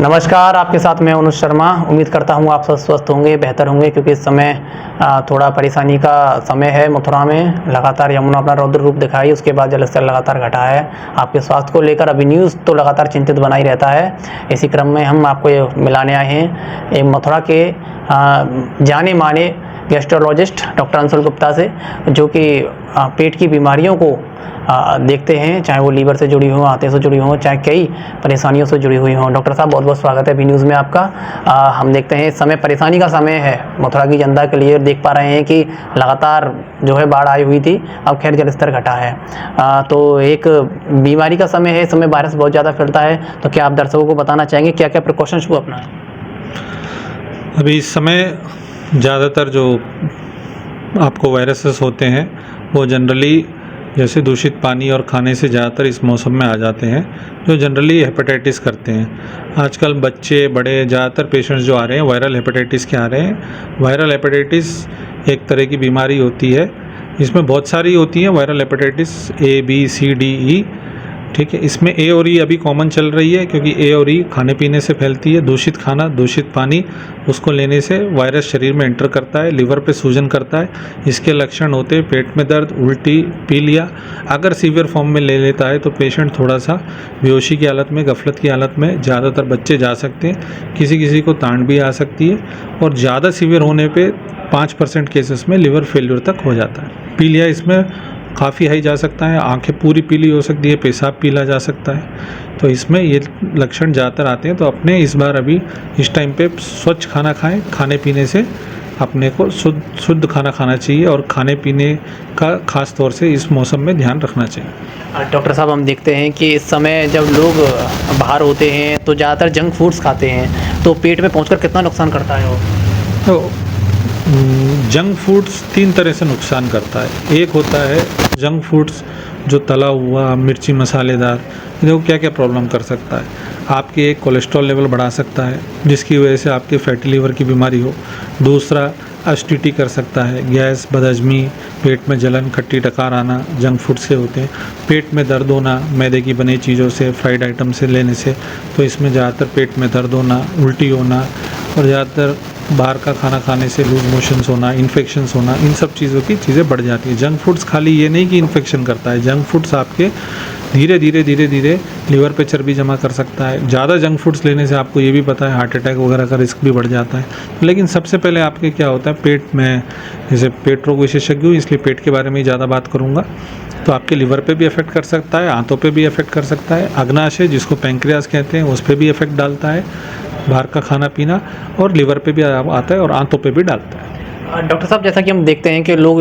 नमस्कार, आपके साथ मैं अनुज शर्मा। उम्मीद करता हूँ आप सब स्वस्थ होंगे, बेहतर होंगे, क्योंकि इस समय थोड़ा परेशानी का समय है। मथुरा में लगातार यमुना अपना रौद्र रूप दिखाई, उसके बाद जलस्तर लगातार घटा है। आपके स्वास्थ्य को लेकर अभी न्यूज़ तो लगातार चिंतित बना ही रहता है। इसी क्रम में हम आपको ये मिलाने आए हैं एक मथुरा के जाने माने गैस्ट्रोलॉजिस्ट डॉक्टर अंशुल गुप्ता से, जो कि पेट की बीमारियों को देखते हैं, चाहे वो लीवर से जुड़ी हो, आंतों से जुड़ी हो, चाहे कई परेशानियों से जुड़ी हुई हों। डॉक्टर साहब, बहुत बहुत स्वागत है बी न्यूज़ में आपका। हम देखते हैं इस समय परेशानी का समय है मथुरा की जनता के लिए। देख पा रहे हैं कि लगातार जो है बाढ़ आई हुई थी, अब खैर जलस्तर घटा है। तो एक बीमारी का समय है, इस समय वायरस बहुत ज़्यादा फैलता है। तो क्या आप दर्शकों को बताना चाहेंगे क्या क्या प्रिकॉशंस को अपनाएं? अभी इस समय ज़्यादातर जो आपको वायरसेस होते हैं वो जनरली जैसे दूषित पानी और खाने से ज़्यादातर इस मौसम में आ जाते हैं, जो जनरली हेपेटाइटिस करते हैं। आजकल बच्चे बड़े ज़्यादातर पेशेंट्स जो आ रहे हैं वायरल हेपेटाइटिस के आ रहे हैं। वायरल हेपेटाइटिस एक तरह की बीमारी होती है, इसमें बहुत सारी होती हैं viral hepatitis, A B C D E, ठीक है। इसमें A और E अभी कॉमन चल रही है, क्योंकि A और E खाने पीने से फैलती है। दूषित खाना, दूषित पानी, उसको लेने से वायरस शरीर में एंटर करता है, लिवर पे सूजन करता है। इसके लक्षण होते हैं पेट में दर्द, उल्टी, पीलिया। अगर सीवियर फॉर्म में ले लेता है तो पेशेंट थोड़ा सा बेहोशी की हालत में, गफलत की हालत में, ज़्यादातर बच्चे जा सकते हैं। किसी किसी को तांड भी आ सकती है, और ज़्यादा सीवियर होने पर 5% केसेस में लिवर फेल्यूर तक हो जाता है। पीलिया इसमें काफ़ी हाई जा सकता है, आंखें पूरी पीली हो सकती है, पेशाब पीला जा सकता है। तो इसमें ये लक्षण ज़्यादातर आते हैं। तो अपने इस बार अभी इस टाइम पे स्वच्छ खाना खाएं। खाने पीने से अपने को शुद्ध खाना खाना चाहिए, और खाने पीने का खास तौर से इस मौसम में ध्यान रखना चाहिए। डॉक्टर साहब, हम देखते हैं कि इस समय जब लोग बाहर होते हैं तो ज़्यादातर जंक फूड्स खाते हैं, तो पेट में पहुंचकर कितना नुकसान करता है वो? तो जंक फूड्स 3 तरह से नुकसान करता है। एक होता है जंक फूड्स जो तला हुआ, मिर्ची मसालेदार, देखो क्या क्या प्रॉब्लम कर सकता है। आपके एक कोलेस्ट्रॉल लेवल बढ़ा सकता है, जिसकी वजह से आपके फैटी लीवर की बीमारी हो। दूसरा एसिडिटी कर सकता है, गैस, बदहजमी, पेट में जलन, खट्टी डकार आना, जंक फूड से होते हैं। पेट में दर्द होना, मैदे की बनी चीज़ों से, फ्राइड आइटम से लेने से, तो इसमें ज़्यादातर पेट में दर्द होना, उल्टी होना, और ज़्यादातर बाहर का खाना खाने से लूज मोशंस होना, इन्फेक्शंस होना, इन सब चीज़ों की चीज़ें बढ़ जाती हैं। जंक फूड्स खाली ये नहीं कि इन्फेक्शन करता है, जंक फूड्स आपके धीरे धीरे लीवर पे चर्बी जमा कर सकता है। ज़्यादा जंक फूड्स लेने से आपको ये भी पता है हार्ट अटैक वगैरह का रिस्क भी बढ़ जाता है। लेकिन सबसे पहले आपके क्या होता है पेट में, जैसे पेट रोग विशेषज्ञ हूँ इसलिए पेट के बारे में ही ज़्यादा बात करूँगा। तो आपके लिवर पे भी इफेक्ट कर सकता है, आंतों पे भी इफेक्ट कर सकता है, अग्नाशय जिसको पैंक्रियास कहते हैं उस पर भी इफेक्ट डालता है बाहर का खाना पीना, और लिवर पे भी आता है और आंतों पे भी डालता है। डॉक्टर साहब, जैसा कि हम देखते हैं कि लोग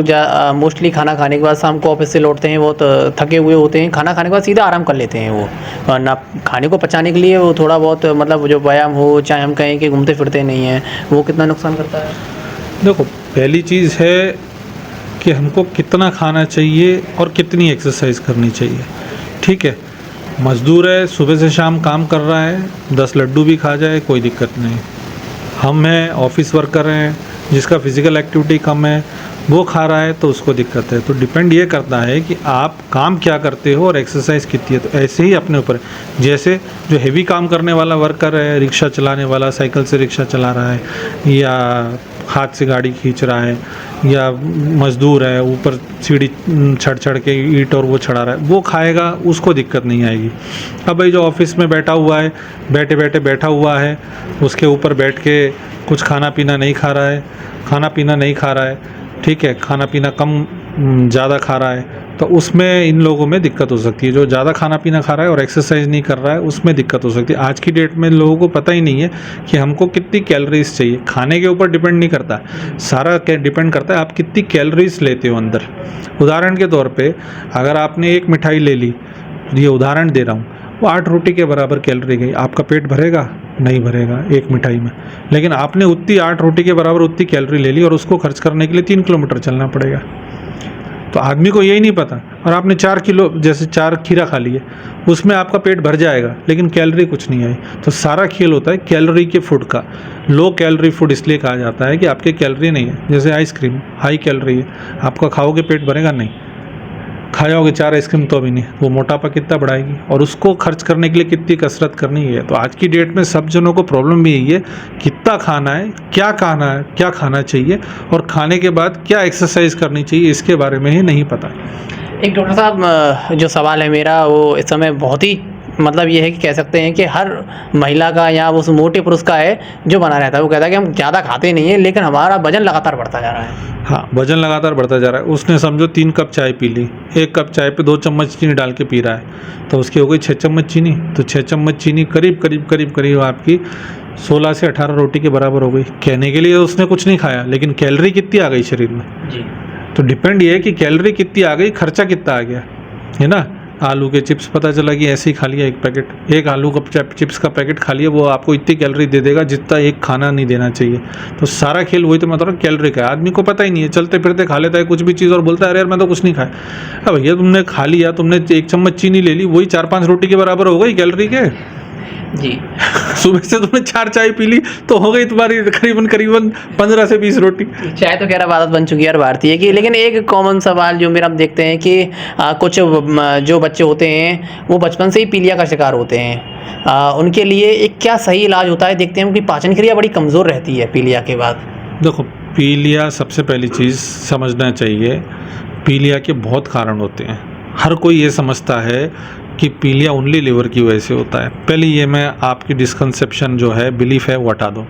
मोस्टली खाना खाने के बाद शाम को ऑफिस से लौटते हैं, बहुत थके हुए होते हैं, खाना खाने के बाद सीधा आराम कर लेते हैं वो, ना खाने को पचाने के लिए वो थोड़ा बहुत मतलब जो व्यायाम हो, चाहे हम कहें कि घूमते फिरते नहीं हैं, वो कितना नुकसान करता है? देखो, पहली चीज़ है कि हमको कितना खाना चाहिए और कितनी एक्सरसाइज करनी चाहिए, ठीक है। मज़दूर है, सुबह से शाम काम कर रहा है, 10 लड्डू भी खा जाए कोई दिक्कत नहीं। हम हैं, ऑफिस वर्कर हैं, जिसका फिज़िकल एक्टिविटी कम है, वो खा रहा है तो उसको दिक्कत है। तो डिपेंड ये करता है कि आप काम क्या करते हो और एक्सरसाइज कितनी है। तो ऐसे ही अपने ऊपर, जैसे जो हेवी काम करने वाला वर्कर है, रिक्शा चलाने वाला साइकिल से रिक्शा चला रहा है, या हाथ से गाड़ी खींच रहा है, या मज़दूर है ऊपर सीढ़ी चढ़ के ईंट और वो चढ़ा रहा है, वो खाएगा, उसको दिक्कत नहीं आएगी। अब भाई जो ऑफिस में बैठा हुआ है, बैठा हुआ है, उसके ऊपर बैठ के कुछ खाना पीना नहीं खा रहा है, ठीक है, खाना पीना कम ज़्यादा खा रहा है, तो उसमें इन लोगों में दिक्कत हो सकती है। जो ज़्यादा खाना पीना खा रहा है और एक्सरसाइज नहीं कर रहा है, उसमें दिक्कत हो सकती है। आज की डेट में लोगों को पता ही नहीं है कि हमको कितनी कैलोरीज चाहिए। खाने के ऊपर डिपेंड नहीं करता, सारा डिपेंड करता है आप कितनी कैलोरीज लेते हो अंदर। उदाहरण के तौर पे अगर आपने एक मिठाई ले ली, ये उदाहरण दे रहा हूँ, वो 8 रोटी के बराबर कैलोरी गई, आपका पेट भरेगा? नहीं भरेगा एक मिठाई में। लेकिन आपने उतनी 8 रोटी के बराबर उतनी कैलोरी ले ली, और उसको खर्च करने के लिए 3 किलोमीटर चलना पड़ेगा। तो आदमी को यही नहीं पता, और आपने 4 किलो जैसे 4 खीरा खा लिए, उसमें आपका पेट भर जाएगा लेकिन कैलोरी कुछ नहीं आई। तो सारा खेल होता है कैलोरी के फूड का। लो कैलोरी फूड इसलिए कहा जाता है कि आपके कैलोरी नहीं है। जैसे आइसक्रीम हाई कैलोरी है, आपका खाओगे पेट भरेगा नहीं। खाया होगा 4 आइसक्रीम तो अभी नहीं, वो मोटापा कितना बढ़ाएगी और उसको खर्च करने के लिए कितनी कसरत करनी है। तो आज की डेट में सब जनों को प्रॉब्लम भी यही है, कितना खाना है, क्या खाना चाहिए और खाने के बाद क्या एक्सरसाइज करनी चाहिए, इसके बारे में ही नहीं पता। एक डॉक्टर साहब जो सवाल है मेरा वो इस समय बहुत ही मतलब ये है कि कह सकते हैं कि हर महिला का या उस मोटे पुरुष का है जो बना रहता है। वो कहता है कि हम ज़्यादा खाते नहीं हैं लेकिन हमारा वजन लगातार बढ़ता जा रहा है। हाँ, वजन लगातार बढ़ता जा रहा है। उसने समझो 3 कप चाय पी ली, 1 कप चाय पे 2 चम्मच चीनी डाल के पी रहा है, तो उसकी हो गई 6 चम्मच चीनी। तो 6 चम्मच चीनी करीब आपकी 16 से 18 रोटी के बराबर हो गई। कहने के लिए उसने कुछ नहीं खाया, लेकिन कैलोरी कितनी आ गई शरीर में जी। तो डिपेंड ये है कि कैलोरी कितनी आ गई, खर्चा कितना आ गया, है ना। आलू के चिप्स पता चला कि ऐसे ही खा लिया एक पैकेट, एक आलू का चिप्स का पैकेट खा लिया, वो आपको इतनी कैलोरी दे देगा जितना एक खाना नहीं देना चाहिए। तो सारा खेल वही तो मैं बता रहा हूँ, कैलोरी का। आदमी को पता ही नहीं है, चलते फिरते खा लेता है कुछ भी चीज़ और बोलता है अरे यार मैं तो कुछ नहीं खाया। अब भैया तुमने खा लिया, तुमने 1 चम्मच चीनी ले ली, वही 4-5 रोटी के बराबर हो गई कैलोरी के। जी। सुबह से तुमने 4 चाय पी ली तो हो गई तुम्हारी करीबन 15 से 20 रोटी। चाय तो खैर आदत बन चुकी है हर भारतीय की। लेकिन एक कॉमन सवाल जो मेरा हम देखते हैं कि कुछ जो बच्चे होते हैं वो बचपन से ही पीलिया का शिकार होते हैं, उनके लिए एक क्या सही इलाज होता है? देखते हैं उनकी पाचन क्रिया बड़ी कमज़ोर रहती है पीलिया के बाद। देखो, पीलिया सबसे पहली चीज़ समझना चाहिए, पीलिया के बहुत कारण होते हैं। हर कोई ये समझता है कि पीलिया ओनली लिवर की वजह से होता है। पहले ये मैं आपकी डिस्कंसेप्शन जो है, बिलीफ है, वो हटा दो।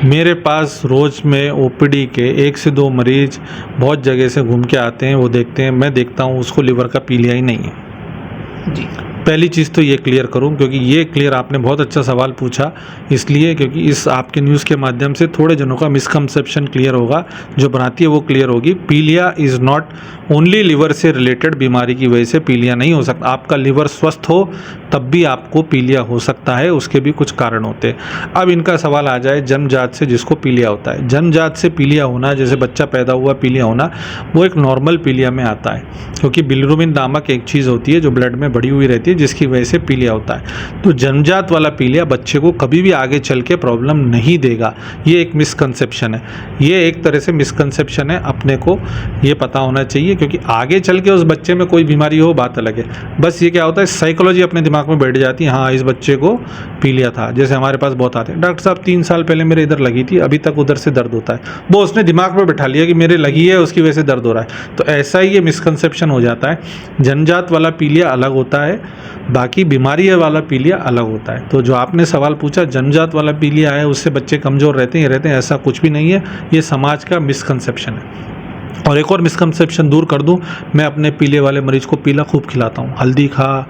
मेरे पास रोज़ में ओपीडी के 1 से 2 मरीज बहुत जगह से घूम के आते हैं, वो देखते हैं, मैं देखता हूँ उसको लिवर का पीलिया ही नहीं है। जी। पहली चीज़ तो ये क्लियर करूं, क्योंकि ये क्लियर आपने बहुत अच्छा सवाल पूछा, इसलिए क्योंकि इस आपके न्यूज़ के माध्यम से थोड़े जनों का मिसकंसेप्शन क्लियर होगा, जो भ्रांति है वो क्लियर होगी। पीलिया इज़ नॉट ओनली लिवर से रिलेटेड बीमारी की वजह से पीलिया नहीं हो सकता। आपका लिवर स्वस्थ हो तब भी आपको पीलिया हो सकता है, उसके भी कुछ कारण होते हैं। अब इनका सवाल आ जाए जन्मजात से जिसको पीलिया होता है। जन्मजात से पीलिया होना, जैसे बच्चा पैदा हुआ पीलिया होना, वो एक नॉर्मल पीलिया में आता है, क्योंकि बिलिरुबिन नामक एक चीज़ होती है जो ब्लड में बढ़ी हुई रहती है, जिसकी वजह से पीलिया होता है। तो जन्मजात वाला पीलिया बच्चे को कभी भी आगे चल के प्रॉब्लम नहीं देगा। ये एक मिसकंसेप्शन है, ये एक तरह से मिसकंसेप्शन है, अपने को ये पता होना चाहिए, क्योंकि आगे चल के उस बच्चे में कोई बीमारी हो बात अलग है। बस ये क्या होता है, साइकोलॉजी अपने दिमाग में बैठ जाती है, हाँ इस बच्चे को पीलिया था। जैसे हमारे पास बहुत आते हैं, डॉक्टर साहब 3 साल पहले मेरे इधर लगी थी, अभी तक उधर से दर्द होता है। वो उसने दिमाग में बैठा लिया कि मेरे लगी है, उसकी वजह से दर्द हो रहा है। तो ऐसा ही ये मिसकंसेप्शन हो जाता है। जन्मजात वाला पीलिया अलग होता है, बाकी बीमारी वाला पीलिया अलग होता है। तो जो आपने सवाल पूछा, जन्मजात वाला पीलिया है उससे बच्चे कमज़ोर रहते हैं, ऐसा कुछ भी नहीं है। ये समाज का मिसकंसेप्शन है। और एक और मिसकंसेप्शन दूर कर दूं, मैं अपने पीले वाले मरीज को पीला खूब खिलाता हूँ, हल्दी खा,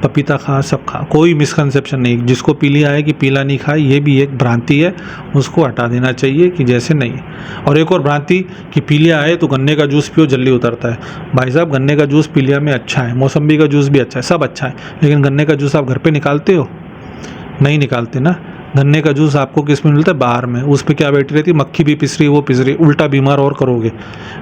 पपीता खा, सब खा, कोई मिसकंसेप्शन नहीं। जिसको पीलिया है कि पीला नहीं खाए, ये भी एक भ्रांति है, उसको हटा देना चाहिए कि जैसे नहीं। और एक और भ्रांति कि पीलिया है तो गन्ने का जूस पियो जल्दी उतरता है। भाई साहब, गन्ने का जूस पीलिया में अच्छा है, मौसम्बी का जूस भी अच्छा है, सब अच्छा है, लेकिन गन्ने का जूस आप घर पे निकालते हो? नहीं निकालते ना। गन्ने का जूस आपको किस में मिलता है? बाहर में। उस पर क्या बैठी रहती है? मक्खी भी पिस रही, वो पिस रही, उल्टा बीमार और करोगे।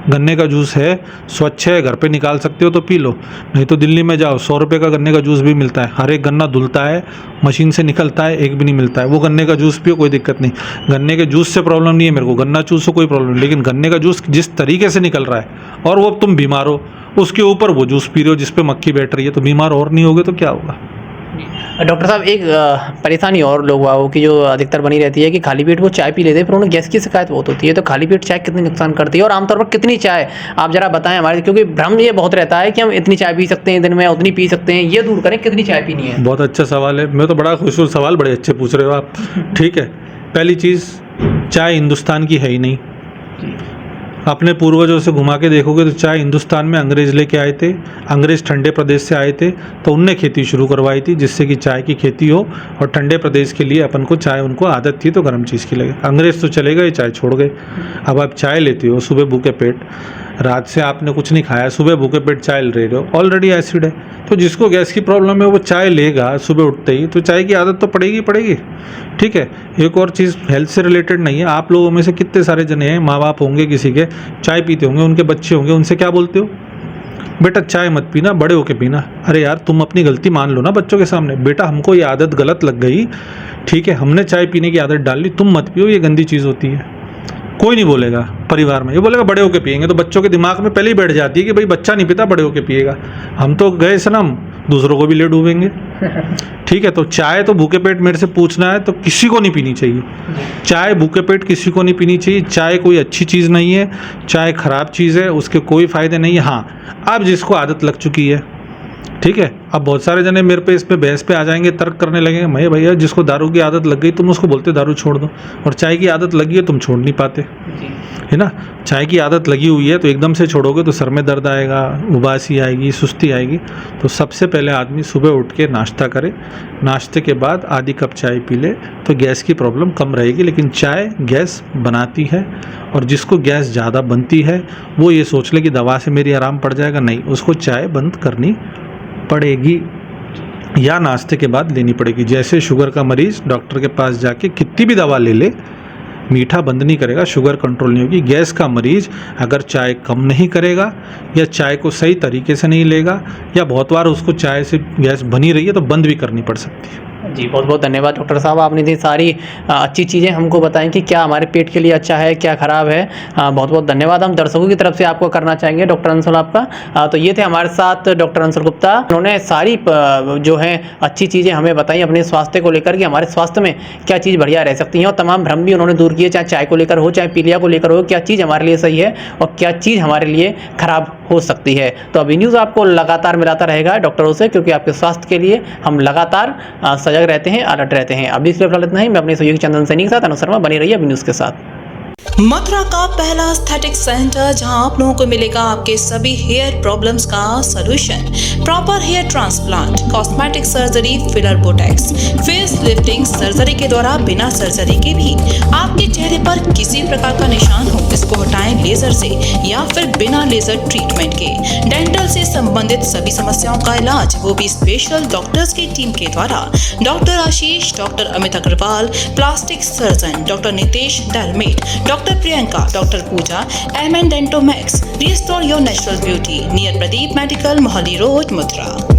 गन्ने का जूस है, स्वच्छ है, घर पे निकाल सकते हो तो पी लो, नहीं तो दिल्ली में जाओ, 100 रुपये का गन्ने का जूस भी मिलता है। हर एक गन्ना धुलता है, मशीन से निकलता है, एक भी नहीं मिलता है। वो गन्ने का जूस पियो, कोई दिक्कत नहीं। गन्ने के जूस से प्रॉब्लम नहीं है मेरे को, गन्ना जूस से कोई प्रॉब्लम नहीं, लेकिन गन्ने का जूस जिस तरीके से निकल रहा है और वो तुम बीमार हो, उसके ऊपर वो जूस पी रहे हो जिस पे मक्खी बैठ रही है, तो बीमार और नहीं होगे तो क्या होगा। डॉक्टर साहब, एक परेशानी और लोगों की जो अधिकतर बनी रहती है कि खाली पेट वो चाय पी लेते हैं, पर उन्हें गैस की शिकायत बहुत होती है। तो खाली पेट चाय कितनी नुकसान करती है और आमतौर पर कितनी चाय, आप जरा बताएं हमारे, क्योंकि भ्रम ये बहुत रहता है कि हम इतनी चाय पी सकते हैं दिन में, उतनी पी सकते हैं, ये दूर करें, कितनी चाय पीनी है? बहुत अच्छा सवाल है, मैं तो बड़ा खुश हूँ, सवाल बड़े अच्छे पूछ रहे हो आप। ठीक है, पहली चीज़, चाय हिंदुस्तान की है ही नहीं। अपने पूर्वजों से घुमा के देखोगे तो चाय हिंदुस्तान में अंग्रेज़ लेके आए थे, अंग्रेज़ ठंडे प्रदेश से आए थे, तो उनने खेती शुरू करवाई थी जिससे कि चाय की खेती हो, और ठंडे प्रदेश के लिए अपन को चाय, उनको आदत थी तो गर्म चीज़ की लगे। अंग्रेज़ तो चले गए, चाय छोड़ गए। अब आप चाय लेते हो सुबह भूखे पेट, रात से आपने कुछ नहीं खाया, सुबह भूखे पेट चाय ले रहे हो, ऑलरेडी एसिड है, तो जिसको गैस की प्रॉब्लम है वो चाय लेगा सुबह उठते ही, तो चाय की आदत तो पड़ेगी। ठीक है। एक और चीज़ हेल्थ से रिलेटेड नहीं है, आप लोगों में से कितने सारे जने हैं, माँ बाप होंगे किसी के, चाय पीते होंगे, उनके बच्चे होंगे, उनसे क्या बोलते हो? बेटा चाय मत पीना, बड़े होके पीना। अरे यार, तुम अपनी गलती मान लो ना बच्चों के सामने, बेटा हमको ये आदत गलत लग गई, ठीक है, हमने चाय पीने की आदत डाल ली, तुम मत पियो, ये गंदी चीज़ होती है। कोई नहीं बोलेगा परिवार में, ये बोलेगा बड़े होके पिएंगे। तो बच्चों के दिमाग में पहले ही बैठ जाती है कि भाई बच्चा नहीं पीता, बड़े होके पिएगा। हम तो गए सनम, दूसरों को भी ले डूबेंगे। ठीक है, तो चाय तो भूखे पेट मेरे से पूछना है तो किसी को नहीं पीनी चाहिए। चाय भूखे पेट किसी को नहीं पीनी चाहिए। चाय कोई अच्छी चीज़ नहीं है, चाय ख़राब चीज़ है, उसके कोई फ़ायदे नहीं है। हाँ, अब जिसको आदत लग चुकी है, ठीक है, अब बहुत सारे जने मेरे पे इस पे बहस पे आ जाएंगे, तर्क करने लगेंगे। मैं भैया, जिसको दारू की आदत लग गई तुम उसको बोलते दारू छोड़ दो, और चाय की आदत लगी है तुम छोड़ नहीं पाते, है ना। चाय की आदत लगी हुई है तो एकदम से छोड़ोगे तो सर में दर्द आएगा, उबासी आएगी, सुस्ती आएगी। तो सबसे पहले आदमी सुबह उठ के नाश्ता करे, नाश्ते के बाद आधी कप चाय पी ले तो गैस की प्रॉब्लम कम रहेगी। लेकिन चाय गैस बनाती है, और जिसको गैस ज़्यादा बनती है वो ये सोच ले कि दवा से मेरी आराम पड़ जाएगा, नहीं, उसको चाय बंद करनी पड़ेगी या नाश्ते के बाद लेनी पड़ेगी। जैसे शुगर का मरीज़ डॉक्टर के पास जाके कितनी भी दवा ले ले, मीठा बंद नहीं करेगा, शुगर कंट्रोल नहीं होगी। गैस का मरीज़ अगर चाय कम नहीं करेगा या चाय को सही तरीके से नहीं लेगा, या बहुत बार उसको चाय से गैस बनी रही है तो बंद भी करनी पड़ सकती है। जी, बहुत बहुत धन्यवाद डॉक्टर साहब, आपने इतनी सारी अच्छी चीज़ें हमको बताएं कि क्या हमारे पेट के लिए अच्छा है, क्या ख़राब है। बहुत बहुत धन्यवाद हम दर्शकों की तरफ से आपको करना चाहेंगे डॉक्टर अंशुल आपका। तो ये थे हमारे साथ डॉक्टर अंशुल गुप्ता। उन्होंने सारी जो है अच्छी चीज़ें हमें बताई अपने स्वास्थ्य को लेकर कि हमारे स्वास्थ्य में क्या चीज़ बढ़िया रह सकती है, और तमाम भ्रम भी उन्होंने दूर किए, चाहे चाय को लेकर हो, चाहे पीलिया को लेकर हो, क्या चीज़ हमारे लिए सही है और क्या चीज़ हमारे लिए ख़राब हो सकती है। तो अभी न्यूज़ आपको लगातार मिलाता रहेगा डॉक्टरों से, क्योंकि आपके स्वास्थ्य के लिए हम लगातार सजग रहते हैं, अलर्ट रहते हैं। अभी इसलिए फिलहाल इतना ही। मैं अपने सहयोगी चंदन सैनी के साथ अनु शर्मा, बनी रहिए अभी न्यूज़ के साथ। मथुरा का पहला एस्थेटिक सेंटर, जहां आप लोगों को मिलेगा आपके सभी हेयर प्रॉब्लम्स का solution. Proper hair transplant, cosmetic surgery, filler, botox, face lifting, surgery के द्वारा बिना सर्जरी के भी आपके चेहरे पर किसी प्रकार का निशान हो, इसको हटाएं लेजर से या फिर बिना लेजर ट्रीटमेंट के। डेंटल से संबंधित सभी समस्याओं का इलाज, वो भी स्पेशल डॉक्टर्स की टीम के द्वारा। Doctor Ashish, doctor Amit Agarwal, plastic surgeon, doctor Nitesh Dalmet, doctor Priyanka, doctor Puja, MN Dentomax, restore your natural beauty, near Pradeep medical, Mohali road, Mathura.